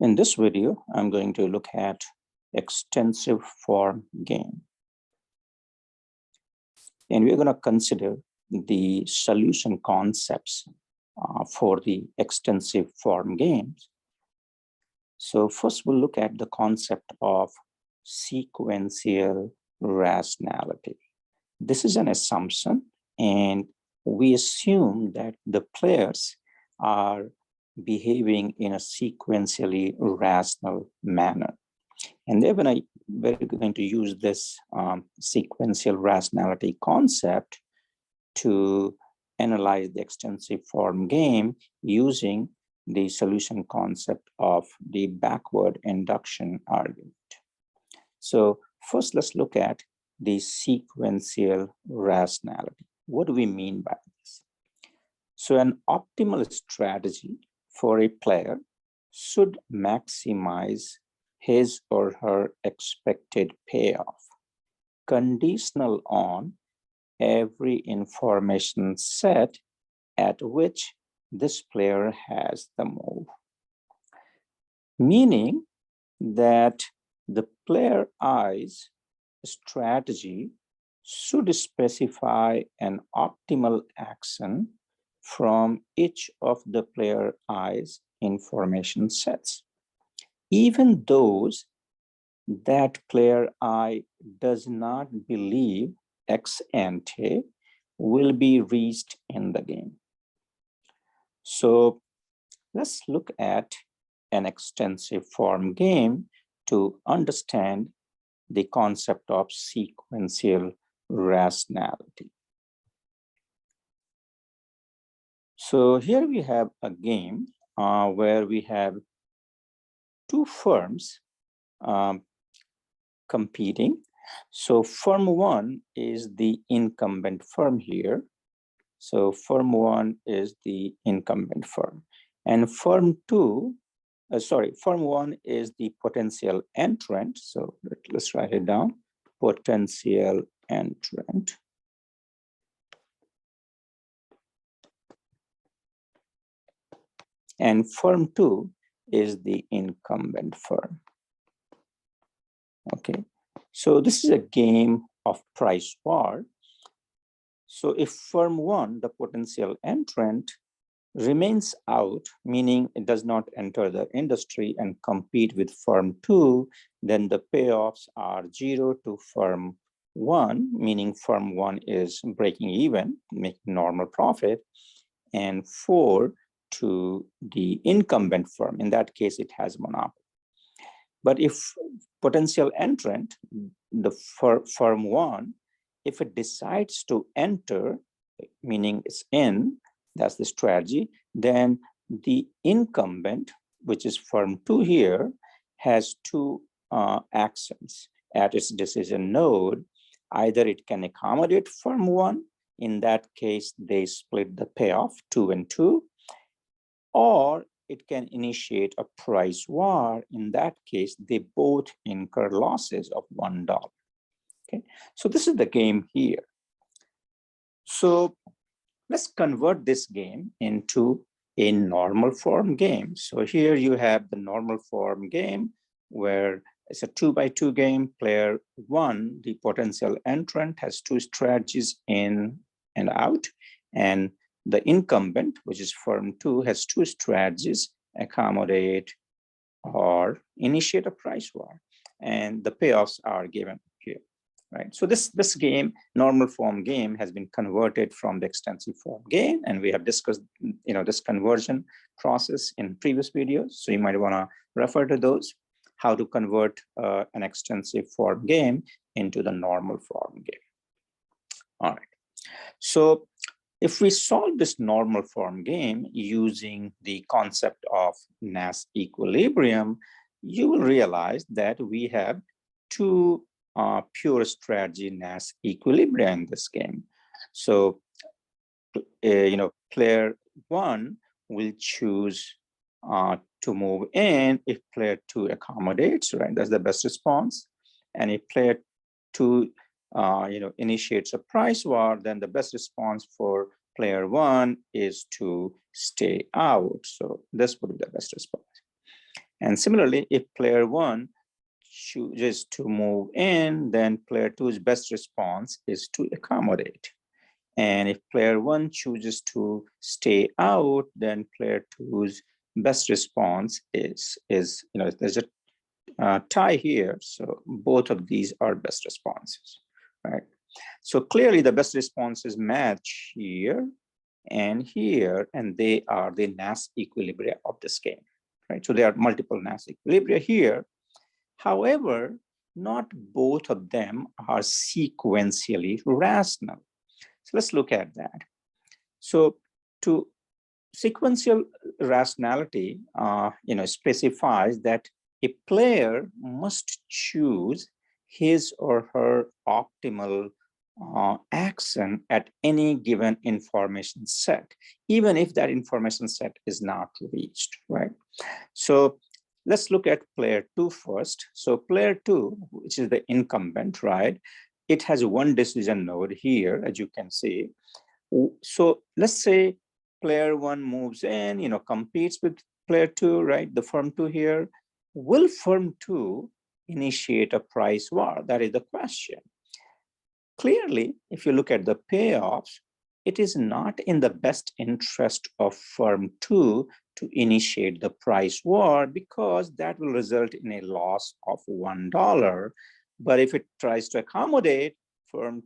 In this video, I'm going to look at extensive form game. And we're going to consider the solution concepts for the extensive form games. So first we'll look at the concept of sequential rationality. This is an assumption, and we assume that the players are behaving in a sequentially rational manner. And we're going to use this sequential rationality concept to analyze the extensive form game using the solution concept of the backward induction argument. So first, let's look at the sequential rationality. What do we mean by this? So an optimal strategy for a player should maximize his or her expected payoff, conditional on every information set at which this player has the move. Meaning that the player I's strategy should specify an optimal action from each of the player I's information sets, even those that player I does not believe ex ante will be reached in the game. So let's look at an extensive form game to understand the concept of sequential rationality. So here we have a game where we have two firms competing. So firm one is the incumbent firm here. So firm one is the incumbent firm, and firm one is the potential entrant. So let's write it down, potential entrant. And firm two is the incumbent firm. Okay, so this is a game of price war. So if firm one, the potential entrant, remains out, meaning it does not enter the industry and compete with firm two, then the payoffs are 0 to firm one, meaning firm one is breaking even, making normal profit, and 4 to the incumbent firm. In that case, it has monopoly. But if potential entrant, the firm one, if it decides to enter, meaning it's in, that's the strategy, then the incumbent, which is firm two here, has two actions at its decision node. Either it can accommodate firm one, in that case, they split the payoff 2 and 2, or it can initiate a price war. In that case, they both incur losses of $1. Okay, so this is the game here. So let's convert this game into a normal form game. So here you have the normal form game where it's a 2x2 game. Player one, the potential entrant, has two strategies in and out, and the incumbent, which is firm two, has two strategies: accommodate or initiate a price war, and the payoffs are given here. Right. So this game, normal form game, has been converted from the extensive form game, and we have discussed this conversion process in previous videos. So you might want to refer to those, how to convert an extensive form game into the normal form game. All right. So if we solve this normal form game using the concept of Nash equilibrium, you will realize that we have two pure strategy Nash equilibria in this game. So, player one will choose to move in if player two accommodates, right? That's the best response. And if player two, initiates a price war, then the best response for player one is to stay out. So this would be the best response. And similarly, if player 1 chooses to move in, then player 2's best response is to accommodate. And if player 1 chooses to stay out, then player 2's best response is there's a tie here. So both of these are best responses, right? So clearly the best responses match here and here, and they are the Nash equilibria of this game, right? So there are multiple Nash equilibria here. However, not both of them are sequentially rational. So let's look at that. So to sequential rationality, specifies that a player must choose his or her optimal action at any given information set, even if that information set is not reached, right? So let's look at player 2 first. So player 2, which is the incumbent, right? It has one decision node here, as you can see. So let's say player 1 moves in, competes with player 2, right? The firm 2 here. Will firm 2 initiate a price war? That is the question. Clearly, if you look at the payoffs, it is not in the best interest of firm 2 to initiate the price war, because that will result in a loss of $1. But if it tries to accommodate firm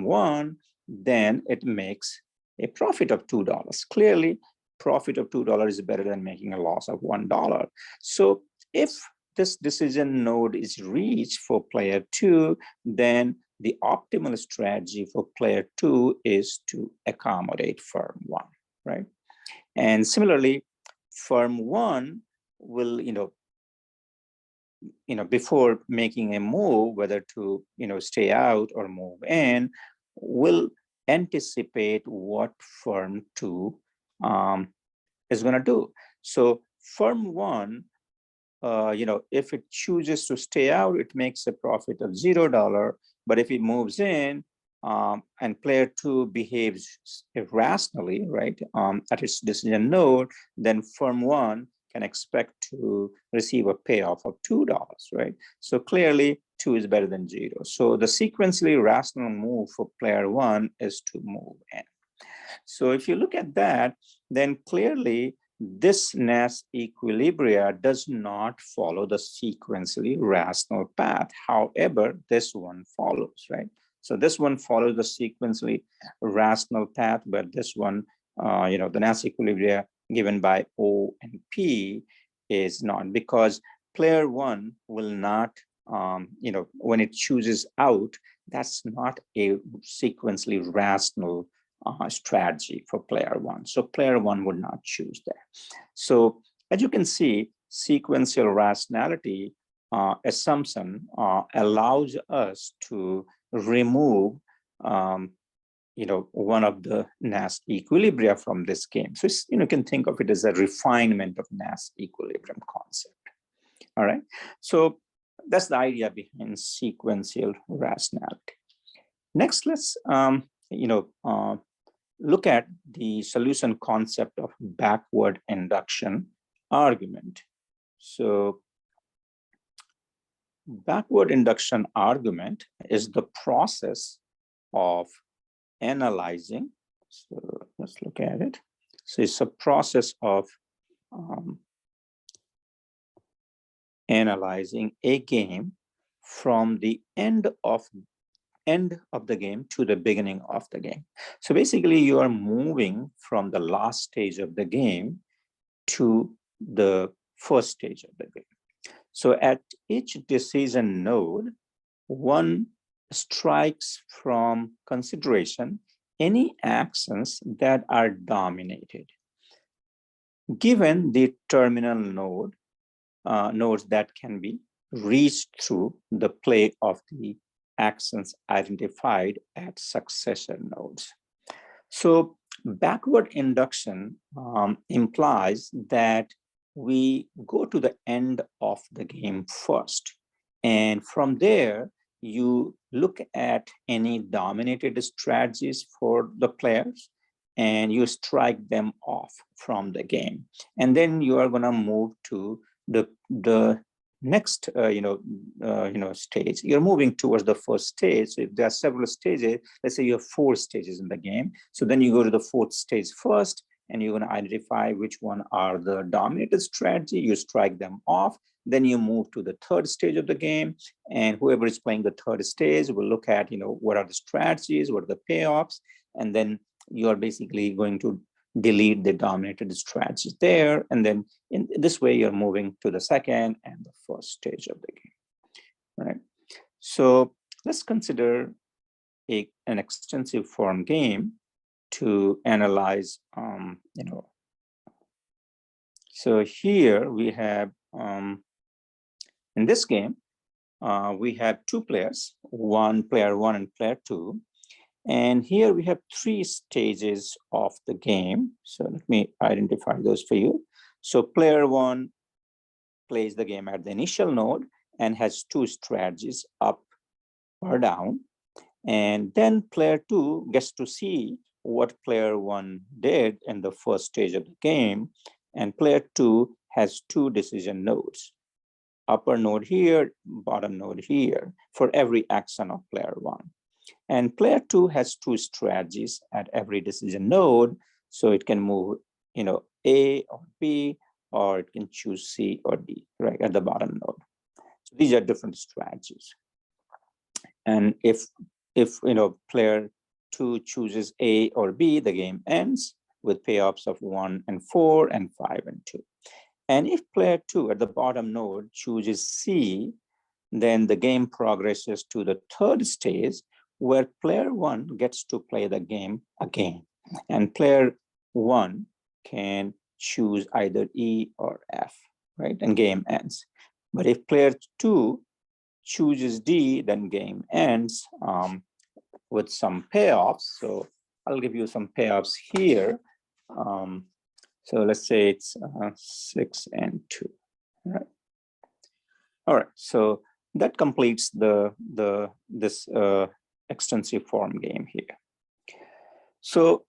1, then it makes a profit of $2. Clearly, profit of $2 is better than making a loss of $1. So if this decision node is reached for player 2, then the optimal strategy for player 2 is to accommodate firm 1, right? And similarly, firm 1 will, before making a move, whether to, stay out or move in, will anticipate what firm 2 is going to do. So firm 1, if it chooses to stay out, it makes a profit of $0. But if it moves in and player 2 behaves irrationally, right, at its decision node, then firm 1 can expect to receive a payoff of $2, right? So clearly 2 is better than 0. So the sequentially rational move for player 1 is to move in. So if you look at that, then clearly this Nash equilibria does not follow the sequentially rational path. However, this one follows, right? So this one follows the sequentially rational path, but this one, the Nash equilibria given by O and P is not, because player 1 will not, when it chooses out, that's not a sequentially rational strategy for player 1. So player 1 would not choose that. So as you can see, sequential rationality assumption allows us to remove one of the Nash equilibria from this game. So you can think of it as a refinement of Nash equilibrium concept. All right. So that's the idea behind sequential rationality. Next, let's look at the solution concept of backward induction argument. So backward induction argument is the process of analyzing. So let's look at it. So it's a process of analyzing a game from the end of the game to the beginning of the game. So basically you are moving from the last stage of the game to the first stage of the game. So at each decision node, one strikes from consideration any actions that are dominated. Given the terminal nodes that can be reached through the play of the actions identified at successor nodes. So backward induction implies that we go to the end of the game first. And from there, you look at any dominated strategies for the players and you strike them off from the game. And then you are going to move to the next stage, you're moving towards the first stage. So if there are several stages, let's say you have 4 stages in the game, so then you go to the 4th stage first, and you're going to identify which one are the dominated strategy. You strike them off. Then you move to the 3rd stage of the game, and whoever is playing the 3rd stage will look at what are the strategies, what are the payoffs, and then you are basically going to delete the dominated strategies there, and then in this way you're moving to the 2nd and the 1st stage of the game, right? So let's consider an extensive form game to analyze. So here we have in this game we have 2 players, player 1 and player 2. And here we have 3 stages of the game. So let me identify those for you. So player 1 plays the game at the initial node and has 2 strategies, up or down. And then player 2 gets to see what player 1 did in the 1st stage of the game. And player 2 has 2 decision nodes, upper node here, bottom node here, for every action of player 1. And player 2 has 2 strategies at every decision node. So it can move, A or B, or it can choose C or D, right, at the bottom node. So these are different strategies. And if player 2 chooses A or B, the game ends with payoffs of 1 and 4 and 5 and 2. And if player 2 at the bottom node chooses C, then the game progresses to the 3rd stage, where player 1 gets to play the game again. And player 1 can choose either E or F, right? And game ends. But if player 2 chooses D, then game ends with some payoffs. So I'll give you some payoffs here. So let's say it's 6 and 2, right? All right, so that completes this extensive form game here. So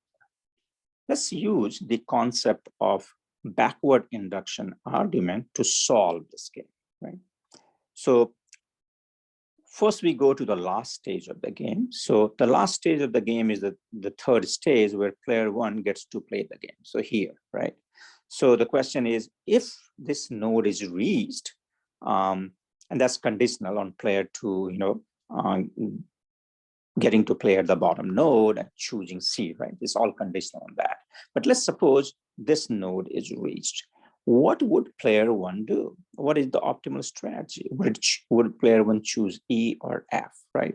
let's use the concept of backward induction argument to solve this game, right? So first we go to the last stage of the game. So the last stage of the game is the 3rd stage, where player 1 gets to play the game. So here, right? So the question is, if this node is reached, and that's conditional on player 2, getting to play at the bottom node and choosing C, right? It's all conditional on that. But let's suppose this node is reached. What would player 1 do? What is the optimal strategy? Would player 1 choose E or F, right?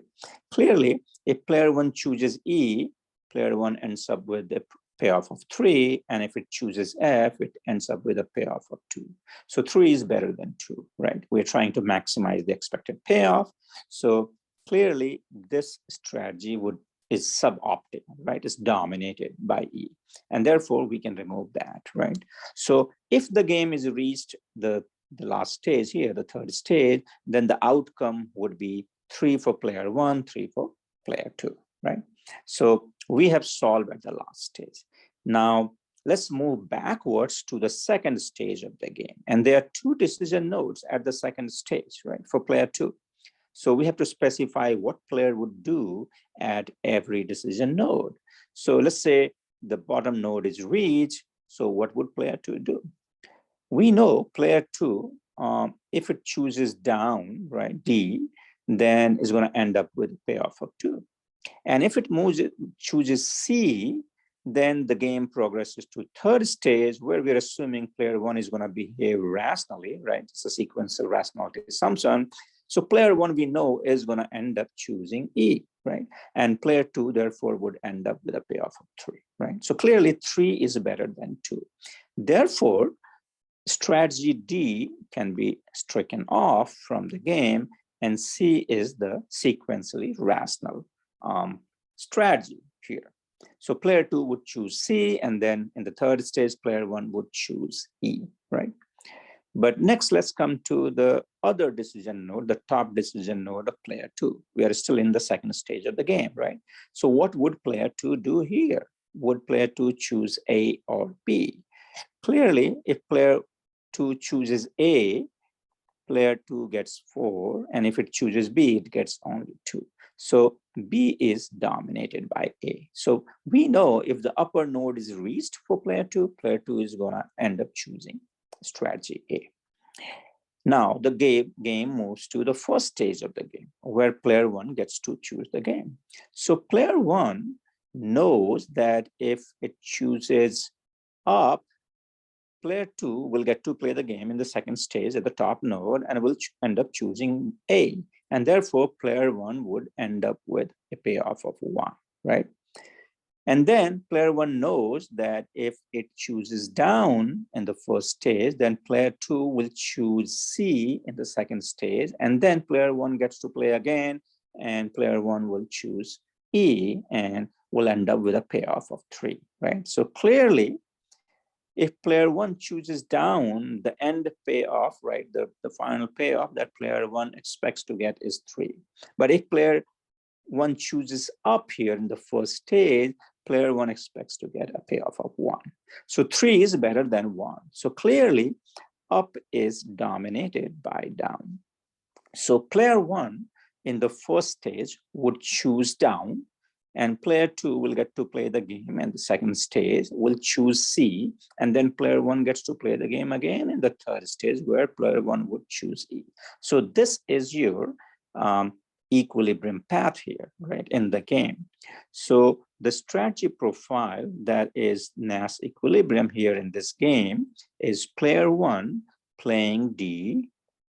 Clearly, if player 1 chooses E, player 1 ends up with the payoff of 3, and if it chooses F, it ends up with a payoff of 2. So 3 is better than 2, right? We're trying to maximize the expected payoff. So clearly, this strategy is suboptimal, right? It's dominated by E, and therefore we can remove that, right? So if the game is reached the last stage here, the 3rd stage, then the outcome would be 3 for player 1, 3 for player 2, right? So we have solved at the last stage. Now let's move backwards to the 2nd stage of the game, and there are 2 decision nodes at the 2nd stage, right, for player 2. So we have to specify what player would do at every decision node. So let's say the bottom node is reached. So what would player 2 do? We know player 2, if it chooses down, right, D, then is going to end up with a payoff of 2. And if it chooses C, then the game progresses to 3rd stage, where we're assuming player 1 is going to behave rationally, right? It's a sequential rationality assumption. So player 1, we know, is going to end up choosing E, right? And player 2, therefore, would end up with a payoff of 3, right? So clearly 3 is better than 2. Therefore, strategy D can be stricken off from the game, and C is the sequentially rational strategy here. So player 2 would choose C, and then in the 3rd stage, player 1 would choose E, right? But next, let's come to the other decision node, the top decision node of player 2. We are still in the 2nd stage of the game, right? So what would player 2 do here? Would player 2 choose A or B? Clearly, if player 2 chooses A, player 2 gets 4, and if it chooses B, it gets only 2. So B is dominated by A. So we know if the upper node is reached for player 2 is going to end up choosing strategy A. Now the game moves to the first stage of the game, where player 1 gets to choose the game. So player 1 knows that if it chooses up, player 2 will get to play the game in the second stage at the top node and will end up choosing A. And therefore, player 1 would end up with a payoff of 1, right? And then player 1 knows that if it chooses down in the first stage, then player 2 will choose C in the second stage. And then player 1 gets to play again, and player 1 will choose E and will end up with a payoff of 3, right? So clearly, if player 1 chooses down, the end payoff, right, the final payoff that player 1 expects to get is 3. But if player 1 chooses up here in the first stage, player 1 expects to get a payoff of 1. So 3 is better than 1. So clearly, up is dominated by down. So player 1 in the first stage would choose down, and player 2 will get to play the game, and the second stage will choose C, and then player 1 gets to play the game again in the third stage, where player 1 would choose E. So this is your equilibrium path here, right, in the game. So the strategy profile that is Nash equilibrium here in this game is player 1 playing D,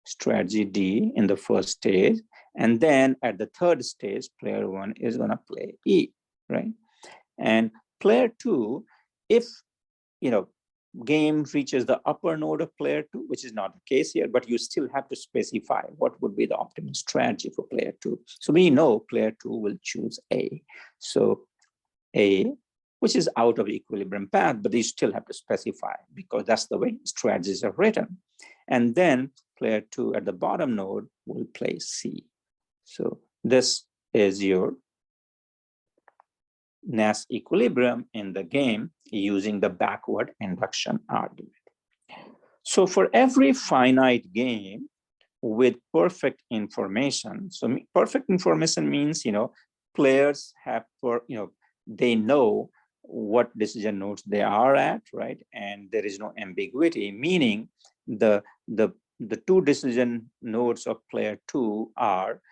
strategy D in the first stage, and then at the third stage, player 1 is going to play E, right? And player 2, if, game reaches the upper node of player 2, which is not the case here, but you still have to specify what would be the optimal strategy for player 2. So we know player 2 will choose A. So A, which is out of equilibrium path, but you still have to specify because that's the way strategies are written. And then player 2 at the bottom node will play C. So this is your Nash equilibrium in the game using the backward induction argument. So for every finite game with perfect information, so perfect information means, players have, they know what decision nodes they are at, right? And there is no ambiguity, meaning the two decision nodes of player 2 are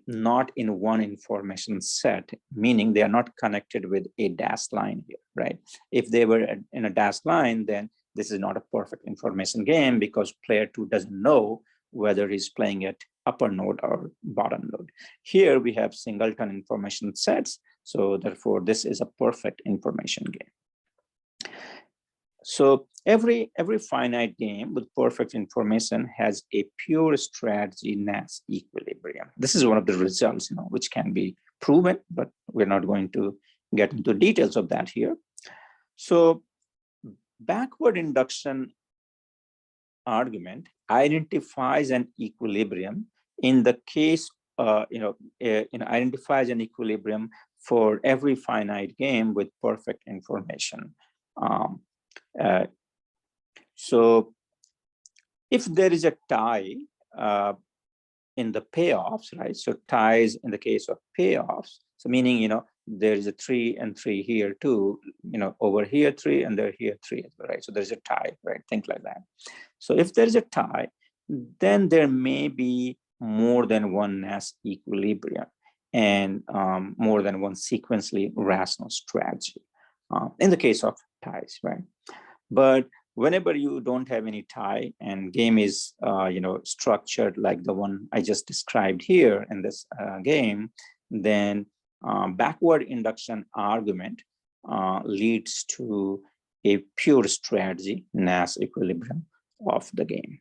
not in one information set, meaning they are not connected with a dashed line here, right? If they were in a dashed line, then this is not a perfect information game because player 2 doesn't know whether he's playing at upper node or bottom node. Here we have singleton information sets, so therefore this is a perfect information game. So every finite game with perfect information has a pure strategy Nash equilibrium. This is one of the results, which can be proven, but we're not going to get into details of that here. So backward induction argument identifies an equilibrium in the case, identifies an equilibrium for every finite game with perfect information. So if there is a tie in the payoffs, right? So ties in the case of payoffs, so meaning, there is a 3 and 3 here too, over here 3 and there here 3, right? So there's a tie, right? Think like that. So if there is a tie, then there may be more than one Nash equilibrium and more than one sequentially rational strategy in the case of ties, right? But whenever you don't have any tie and game is, structured like the one I just described here in this game, then backward induction argument leads to a pure strategy Nash equilibrium of the game.